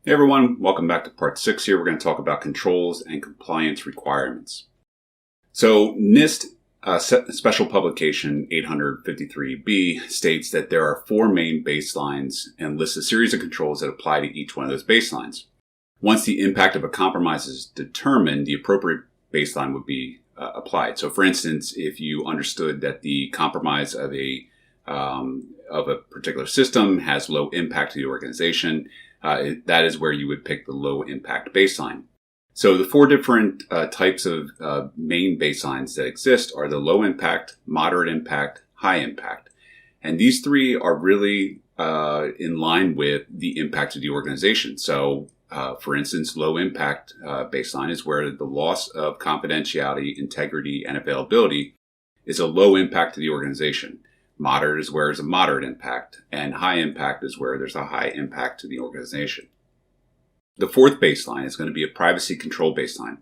Hey everyone, welcome back to part 6 here. We're going to talk about controls and compliance requirements. So NIST Special Publication 853B states that there are 4 main baselines and lists a series of controls that apply to each one of those baselines. Once the impact of a compromise is determined, the appropriate baseline would be applied. So for instance, if you understood that the compromise of a particular system has low impact to the organization, that is where you would pick the low impact baseline. So the 4 different types of main baselines that exist are the low impact, moderate impact, high impact. And these 3 are really in line with the impact of the organization. So for instance, low impact baseline is where the loss of confidentiality, integrity, and availability is a low impact to the organization. Moderate is where there's a moderate impact, and high impact is where there's a high impact to the organization. The 4th baseline is going to be a privacy control baseline,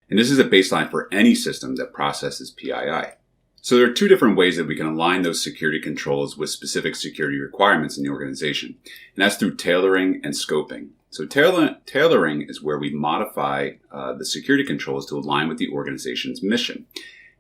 and this is a baseline for any system that processes PII. So there are 2 different ways that we can align those security controls with specific security requirements in the organization, and that's through tailoring and scoping. So tailoring is where we modify the security controls to align with the organization's mission.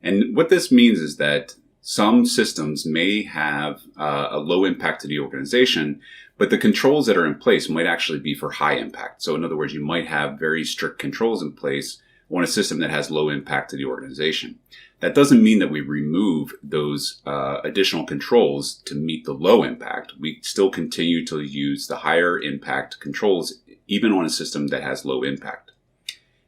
And what this means is that some systems may have a low impact to the organization, but the controls that are in place might actually be for high impact. So in other words, you might have very strict controls in place on a system that has low impact to the organization. That doesn't mean that we remove those additional controls to meet the low impact. We still continue to use the higher impact controls even on a system that has low impact.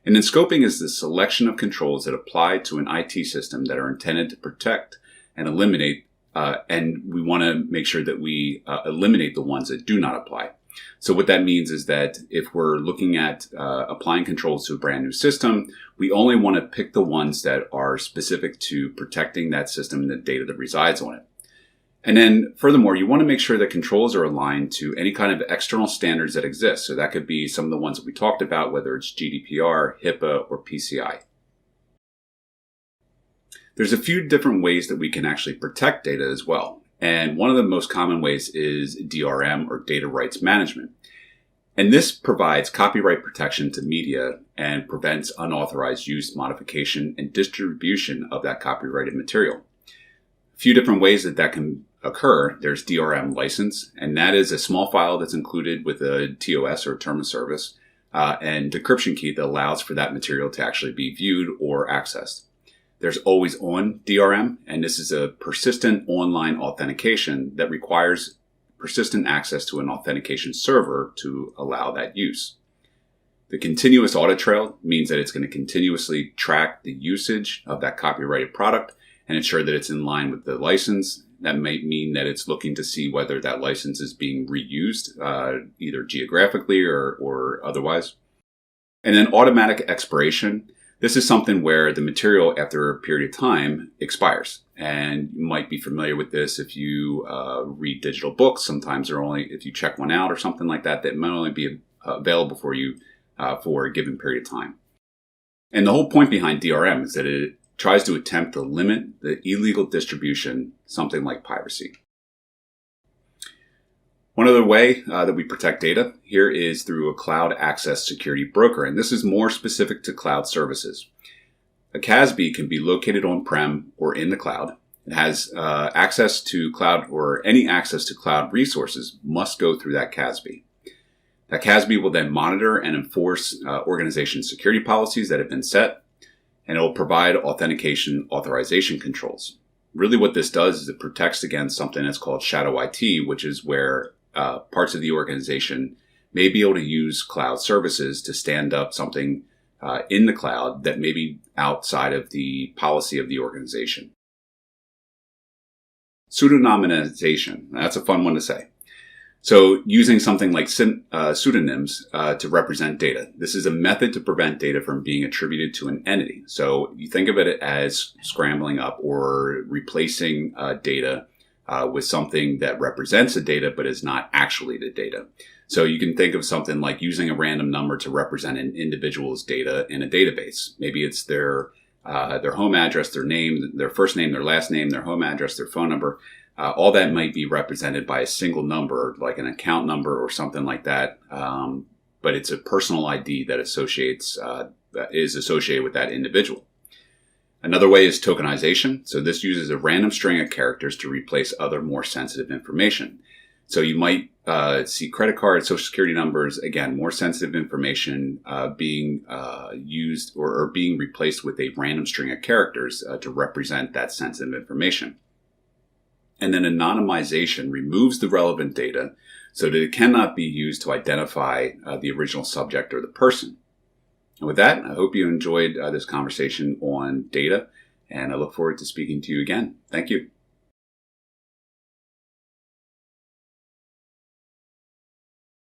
And then scoping is the selection of controls that apply to an IT system that are intended to protect and eliminate, and we want to make sure that we eliminate the ones that do not apply. So what that means is that if we're looking at applying controls to a brand new system, we only want to pick the ones that are specific to protecting that system and the data that resides on it. And then furthermore, you want to make sure that controls are aligned to any kind of external standards that exist. So that could be some of the ones that we talked about, whether it's GDPR, HIPAA, or PCI. There's a few different ways that we can actually protect data as well. And one of the most common ways is DRM, or data rights management. And this provides copyright protection to media and prevents unauthorized use, modification, and distribution of that copyrighted material. A few different ways that can occur. There's DRM license, and that is a small file that's included with a TOS, or term of service, and decryption key that allows for that material to actually be viewed or accessed. There's always on DRM, and this is a persistent online authentication that requires persistent access to an authentication server to allow that use. The continuous audit trail means that it's going to continuously track the usage of that copyrighted product and ensure that it's in line with the license. That might mean that it's looking to see whether that license is being reused, either geographically or otherwise. And then automatic expiration. This is something where the material after a period of time expires. And you might be familiar with this if you read digital books. Sometimes if you check one out or something like that, that might only be available for you for a given period of time. And the whole point behind DRM is that it tries to attempt to limit the illegal distribution, something like piracy. One other way that we protect data here is through a cloud access security broker, and this is more specific to cloud services. A CASB can be located on-prem or in the cloud. It has access to cloud, or any access to cloud resources must go through that CASB. That CASB will then monitor and enforce organization security policies that have been set, and it will provide authentication authorization controls. Really what this does is it protects against something that's called shadow IT, which is where parts of the organization may be able to use cloud services to stand up something in the cloud that may be outside of the policy of the organization. Pseudonymization, that's a fun one to say. So using something like pseudonyms to represent data. This is a method to prevent data from being attributed to an entity. So you think of it as scrambling up or replacing data with something that represents the data but is not actually the data. So you can think of something like using a random number to represent an individual's data in a database. Maybe it's their home address, their name, their first name, their last name, their home address, their phone number. All that might be represented by a single number, like an account number or something like that. but it's a personal ID that is associated with that individual. Another way is tokenization. So this uses a random string of characters to replace other more sensitive information. So you might see credit cards, social security numbers, again, more sensitive information being used or being replaced with a random string of characters to represent that sensitive information. And then anonymization removes the relevant data so that it cannot be used to identify the original subject or the person. And with that, I hope you enjoyed this conversation on data, and I look forward to speaking to you again. Thank you.